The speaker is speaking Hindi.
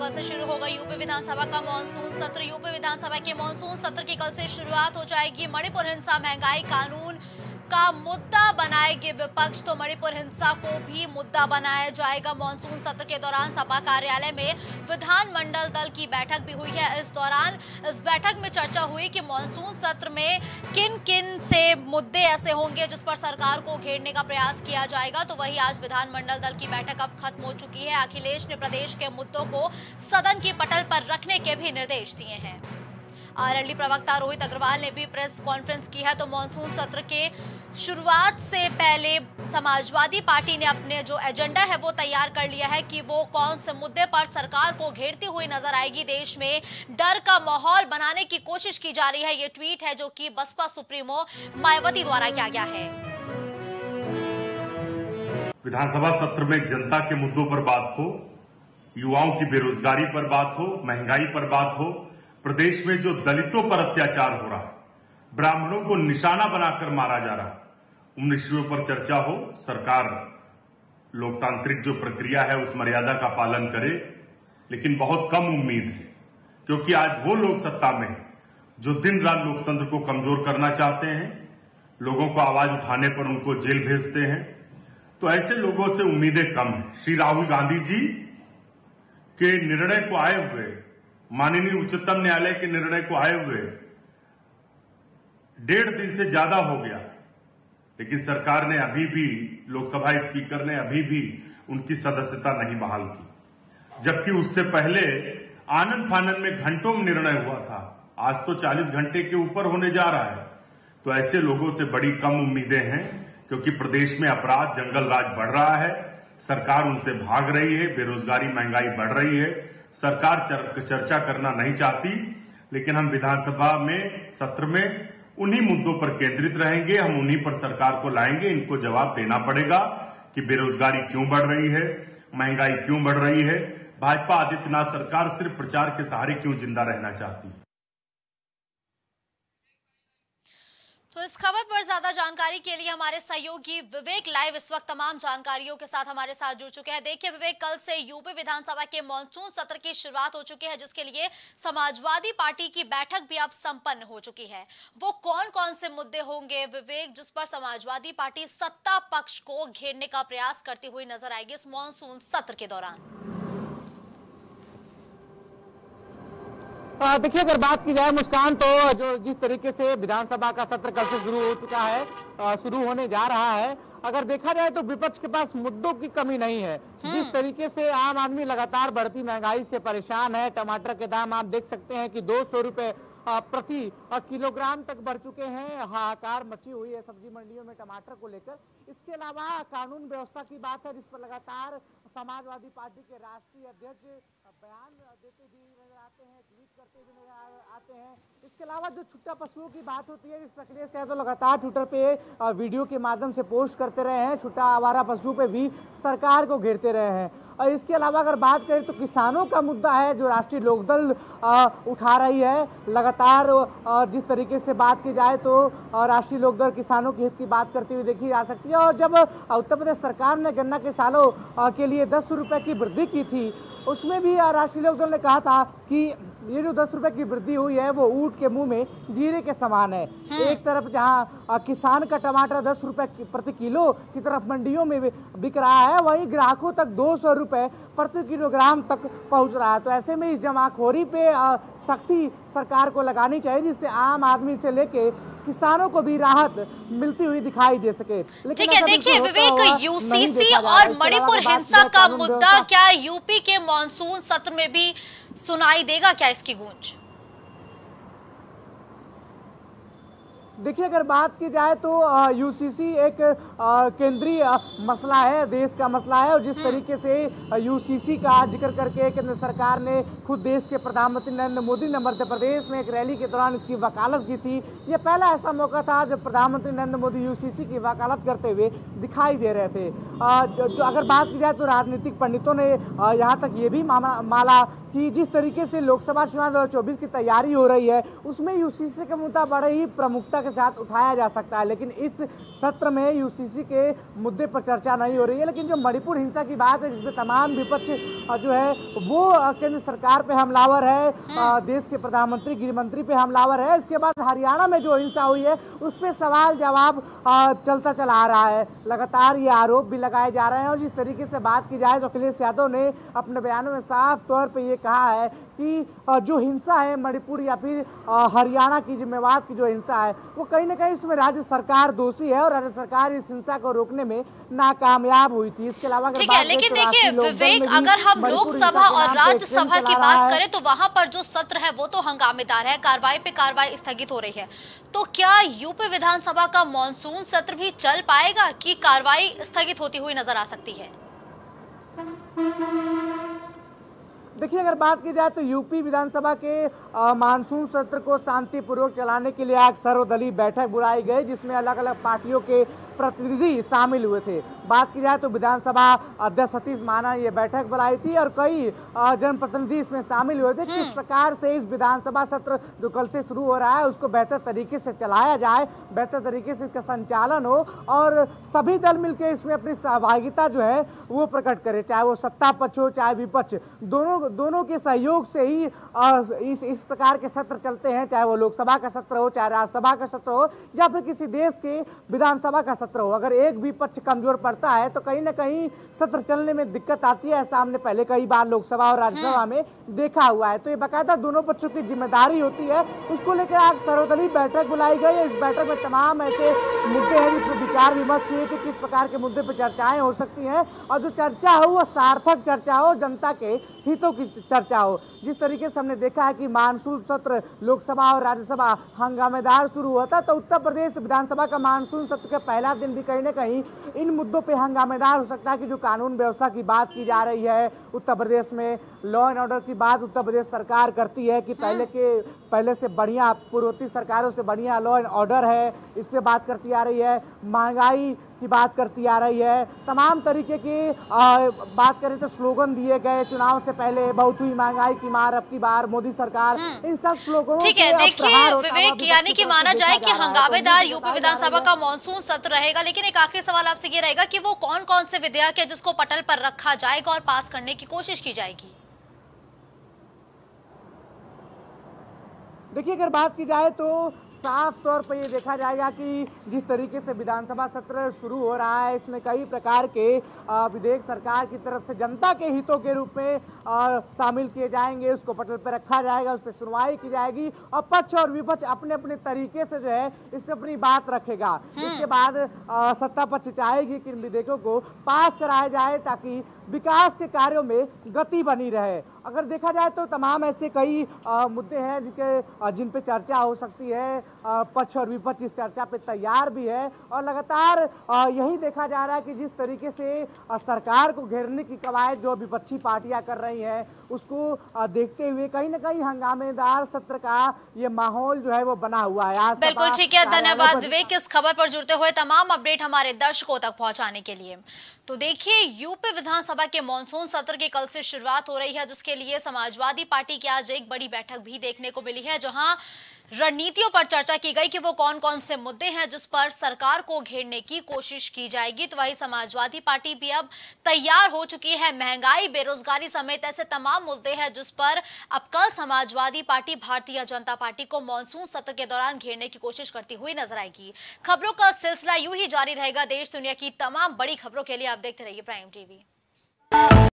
कल से शुरू होगा यूपी विधानसभा का मॉनसून सत्र। यूपी विधानसभा के मॉनसून सत्र की कल से शुरुआत हो जाएगी। मणिपुर हिंसा महंगाई कानून का मुद्दा बनाएगी विपक्ष, तो मणिपुर हिंसा को भी मुद्दा बनाया जाएगा। मॉनसून सत्र के दौरान सपा कार्यालय में विधानमंडल दल की बैठक भी हुई है। इस दौरान इस बैठक में चर्चा हुई कि मॉनसून सत्र में किन किन से मुद्दे ऐसे होंगे जिस पर सरकार को घेरने का प्रयास किया जाएगा। तो वही आज विधानमंडल दल की बैठक अब खत्म हो चुकी है। अखिलेश ने प्रदेश के मुद्दों को सदन की पटल पर रखने के भी निर्देश दिए हैं। आरएलडी प्रवक्ता रोहित अग्रवाल ने भी प्रेस कॉन्फ्रेंस की है। तो मॉनसून सत्र के शुरुआत से पहले समाजवादी पार्टी ने अपने जो एजेंडा है वो तैयार कर लिया है कि वो कौन से मुद्दे पर सरकार को घेरती हुई नजर आएगी। देश में डर का माहौल बनाने की कोशिश की जा रही है। ये ट्वीट है जो कि बसपा सुप्रीमो मायावती द्वारा किया गया है। विधानसभा सत्र में जनता के मुद्दों पर बात हो, युवाओं की बेरोजगारी पर बात हो, महंगाई पर बात हो, प्रदेश में जो दलितों पर अत्याचार हो रहा, ब्राह्मणों को निशाना बनाकर मारा जा रहा, उन विषयों पर चर्चा हो। सरकार लोकतांत्रिक जो प्रक्रिया है उस मर्यादा का पालन करे, लेकिन बहुत कम उम्मीद है, क्योंकि आज वो लोग सत्ता में जो दिन रात लोकतंत्र को कमजोर करना चाहते हैं, लोगों को आवाज उठाने पर उनको जेल भेजते हैं। तो ऐसे लोगों से उम्मीदें कम है। श्री राहुल गांधी जी के निर्णय को आए हुए, माननीय उच्चतम न्यायालय के निर्णय को आए हुए 1.5 दिन से ज्यादा हो गया, लेकिन सरकार ने अभी भी, लोकसभा स्पीकर ने अभी भी उनकी सदस्यता नहीं बहाल की, जबकि उससे पहले आनन फानन में घंटों में निर्णय हुआ था। आज तो 40 घंटे के ऊपर होने जा रहा है। तो ऐसे लोगों से बड़ी कम उम्मीदें हैं, क्योंकि प्रदेश में अपराध, जंगल राज बढ़ रहा है, सरकार उनसे भाग रही है, बेरोजगारी, महंगाई बढ़ रही है। सरकार चर्चा करना नहीं चाहती, लेकिन हम विधानसभा में सत्र में उन्हीं मुद्दों पर केंद्रित रहेंगे। हम उन्हीं पर सरकार को लाएंगे। इनको जवाब देना पड़ेगा कि बेरोजगारी क्यों बढ़ रही है, महंगाई क्यों बढ़ रही है, भाजपा आदित्यनाथ सरकार सिर्फ प्रचार के सहारे क्यों जिंदा रहना चाहती है। तो इस खबर पर ज्यादा जानकारी के लिए हमारे सहयोगी विवेक लाइव इस वक्त तमाम जानकारियों के साथ हमारे साथ जुड़ चुके हैं। देखिए विवेक, कल से यूपी विधानसभा के मॉनसून सत्र की शुरुआत हो चुकी है, जिसके लिए समाजवादी पार्टी की बैठक भी अब संपन्न हो चुकी है। वो कौन कौन से मुद्दे होंगे विवेक, जिस पर समाजवादी पार्टी सत्ता पक्ष को घेरने का प्रयास करती हुई नजर आएगी इस मॉनसून सत्र के दौरान? देखिए, अगर बात की जाए मुस्कान, तो जो जिस तरीके से विधानसभा का सत्र कल से शुरू हो चुका है, शुरू होने जा रहा है, अगर देखा जाए तो विपक्ष के पास मुद्दों की कमी नहीं है। जिस तरीके से आम आदमी लगातार बढ़ती महंगाई से परेशान है, टमाटर के दाम आप देख सकते हैं कि 200 रुपए प्रति किलोग्राम तक बढ़ चुके हैं। हाहाकार मची हुई है सब्जी मंडियों में टमाटर को लेकर। इसके अलावा कानून व्यवस्था की बात है, जिस पर लगातार समाजवादी पार्टी के राष्ट्रीय अध्यक्ष बयान देते भी नजर आते हैं, ट्वीट करते भी नजर आते हैं। इसके अलावा जो छुट्टा पशुओं की बात होती है, इस प्रक्रिया से तो लगातार ट्विटर पे वीडियो के माध्यम से पोस्ट करते रहे हैं, छुट्टा आवारा पशु पे भी सरकार को घेरते रहे हैं। और इसके अलावा अगर बात करें तो किसानों का मुद्दा है जो राष्ट्रीय लोकदल उठा रही है लगातार। जिस तरीके से बात की जाए तो राष्ट्रीय लोकदल किसानों के हित की बात करती हुई देखी जा सकती है। और जब उत्तर प्रदेश सरकार ने गन्ना किसानों के लिए 10 रुपए की वृद्धि की थी, उसमें भी राष्ट्रीय लोकदल ने कहा था कि ये जो 10 रुपए की वृद्धि हुई है वो ऊंट के मुंह में जीरे के समान है। एक तरफ जहां किसान का टमाटर 10 रुपए प्रति किलो की तरफ मंडियों में बिक रहा है, वहीं ग्राहकों तक 200 रुपए प्रति किलोग्राम तक पहुंच रहा है। तो ऐसे में इस जमाखोरी पे सख्ती सरकार को लगानी चाहिए, जिससे आम आदमी से लेके किसानों को भी राहत मिलती हुई दिखाई दे सके। ठीक है, देखिए विवेक, यूसीसी और मणिपुर हिंसा का मुद्दा क्या यूपी के मॉनसून सत्र में भी सुनाई देगा क्या इसकी गूंज? देखिए, अगर बात की जाए तो यूसीसी एक केंद्रीय मसला है, देश का मसला है। और जिस तरीके से यूसीसी का जिक्र करके केंद्र सरकार ने खुद देश के प्रधानमंत्री नरेंद्र मोदी ने मध्य प्रदेश में एक रैली के दौरान इसकी वकालत की थी। ये पहला ऐसा मौका था जब प्रधानमंत्री नरेंद्र मोदी यूसीसी की वकालत करते हुए दिखाई दे रहे थे। जो अगर बात की जाए तो राजनीतिक पंडितों ने यहाँ तक ये भी माला कि जिस तरीके से लोकसभा चुनाव 2024 की तैयारी हो रही है उसमें यूसीसी का मुद्दा बड़े ही प्रमुखता के साथ उठाया जा सकता है, लेकिन इस सत्र में यूसीसी के मुद्दे पर चर्चा नहीं हो रही है। लेकिन जो मणिपुर हिंसा की बात है जिसमें तमाम विपक्ष जो है वो केंद्र सरकार पे हमलावर है, देश के प्रधानमंत्री गृह मंत्री पे हमलावर है। इसके बाद हरियाणा में जो हिंसा हुई है उस पर सवाल जवाब चलता चला आ रहा है, लगातार ये आरोप भी लगाए जा रहे हैं। और जिस तरीके से बात की जाए तो अखिलेश यादव ने अपने बयानों में साफ तौर पे ये कहा है कि जो हिंसा है मणिपुर या फिर हरियाणा की जो मेवात की जो हिंसा है वो कहीं ना कहीं इसमें राज्य सरकार दोषी है और राज्य सरकार इस हिंसा को रोकने में नाकामयाब हुई थी। इसके अलावा ठीक है, लेकिन देखिए विवेक, अगर हम लोकसभा और राज्यसभा की बात करें तो वहां पर जो सत्र है वो तो हंगामेदार है, कार्रवाई पे कार्रवाई स्थगित हो रही है। तो क्या यूपी विधानसभा का मॉनसून सत्र भी चल पाएगा कि कार्रवाई स्थगित होती हुई नजर आ सकती है? देखिए, अगर बात की जाए तो यूपी विधानसभा के मानसून सत्र को शांतिपूर्वक चलाने के लिए आज सर्वदलीय बैठक बुलाई गई जिसमें अलग अलग पार्टियों के प्रतिनिधि शामिल हुए थे। बात की जाए तो विधानसभा अध्यक्ष सतीश महाना ये बैठक बुलाई थी और कई जनप्रतिनिधि इसमें शामिल हुए थे। किस प्रकार से इस विधानसभा सत्र जो कल से शुरू हो रहा है उसको बेहतर तरीके से चलाया जाए, बेहतर तरीके से इसका संचालन हो और सभी दल मिलकर इसमें अपनी सहभागिता जो है वो प्रकट करे, चाहे वो सत्ता पक्ष हो चाहे विपक्ष, दोनों के सहयोग से ही इस प्रकार के सत्र चलते हैं, चाहे वो लोकसभा का सत्र हो चाहे राज्यसभा का सत्र हो या फिर किसी देश के विधानसभा का सत्र हो। अगर एक भी पक्ष कमजोर पड़ता है तो कहीं ना कहीं सत्र चलने में दिक्कत आती है। ऐसा हमने पहले कई बार लोकसभा और राज्यसभा में देखा हुआ है। तो ये बाकायदा दोनों पक्षों की जिम्मेदारी होती है, उसको लेकर आज सर्वदलीय बैठक बुलाई गई है। इस बैठक में तमाम ऐसे मुद्दे हैं जिसमें विचार विमर्श हुए कि किस प्रकार के मुद्दे पर चर्चाएं हो सकती हैं और जो चर्चा हो वो सार्थक चर्चा हो, जनता के हितों की चर्चा हो। जिस तरीके से हमने देखा है कि मानसून सत्र लोकसभा और राज्यसभा हंगामेदार शुरू हुआ था, तो उत्तर प्रदेश विधानसभा का मानसून सत्र का पहला दिन भी कहीं ना कहीं इन मुद्दों पे हंगामेदार हो सकता है कि जो कानून व्यवस्था की बात की जा रही है उत्तर प्रदेश में, लॉ एंड ऑर्डर की बात उत्तर प्रदेश सरकार करती है कि पहले से बढ़िया पूर्ववर्ती सरकारों से बढ़िया लॉ एंड ऑर्डर है, इस पे बात करती आ रही है। महंगाई की बात करती आ रही है, तमाम तरीके की बात करें तो स्लोगन दिए गए चुनाव से पहले, बहुत हुई महंगाई की मार अब की बार मोदी सरकार, इन सब स्लोगनों। ठीक है, देखिए विवेक, यानी कि माना जाए कि हंगामेदार यूपी विधानसभा का मॉनसून सत्र रहेगा, लेकिन एक आखिरी सवाल आपसे ये रहेगा कि वो कौन कौन से विधेयक है जिसको पटल पर रखा जाएगा और पास करने की कोशिश की जाएगी? देखिए, अगर बात की जाए तो साफ तौर पर ये देखा जाएगा कि जिस तरीके से विधानसभा सत्र शुरू हो रहा है इसमें कई प्रकार के विधेयक सरकार की तरफ से जनता के हितों के रूप में शामिल किए जाएंगे, उसको पटल पर रखा जाएगा, उस पर सुनवाई की जाएगी और पक्ष और विपक्ष अपने अपने तरीके से जो है इस पर अपनी बात रखेगा। इसके बाद सत्ता पक्ष चाहेगी कि इन विधेयकों को पास कराया जाए ताकि विकास के कार्यों में गति बनी रहे। अगर देखा जाए तो तमाम ऐसे कई मुद्दे हैं जिन पे चर्चा हो सकती है, पक्ष और विपक्ष इस चर्चा पे तैयार भी है और लगातार यही देखा जा रहा है कि जिस तरीके से सरकार को घेरने की कवायद जो विपक्षी पार्टियां कर रही हैं उसको देखते हुए कहीं ना कहीं हंगामेदार सत्र का ये माहौल जो है वो बना हुआ है। बिल्कुल ठीक है, धन्यवाद विवेक इस खबर पर जुड़ते हुए तमाम अपडेट हमारे दर्शकों तक पहुंचाने के लिए। तो देखिए, यूपी विधानसभा के मॉनसून सत्र की कल से शुरुआत हो रही है, जिसके लिए समाजवादी पार्टी की आज एक बड़ी बैठक भी देखने को मिली है, जहां रणनीतियों पर चर्चा की गई कि वो कौन कौन से मुद्दे हैं जिस पर सरकार को घेरने की कोशिश की जाएगी। तो वही समाजवादी पार्टी भी अब तैयार हो चुकी है। महंगाई, बेरोजगारी समेत ऐसे तमाम मुद्दे हैं जिस पर अब कल समाजवादी पार्टी भारतीय जनता पार्टी को मॉनसून सत्र के दौरान घेरने की कोशिश करती हुई नजर आएगी। खबरों का सिलसिला यूं ही जारी रहेगा। देश दुनिया की तमाम बड़ी खबरों के लिए आप देखते रहिए प्राइम टीवी।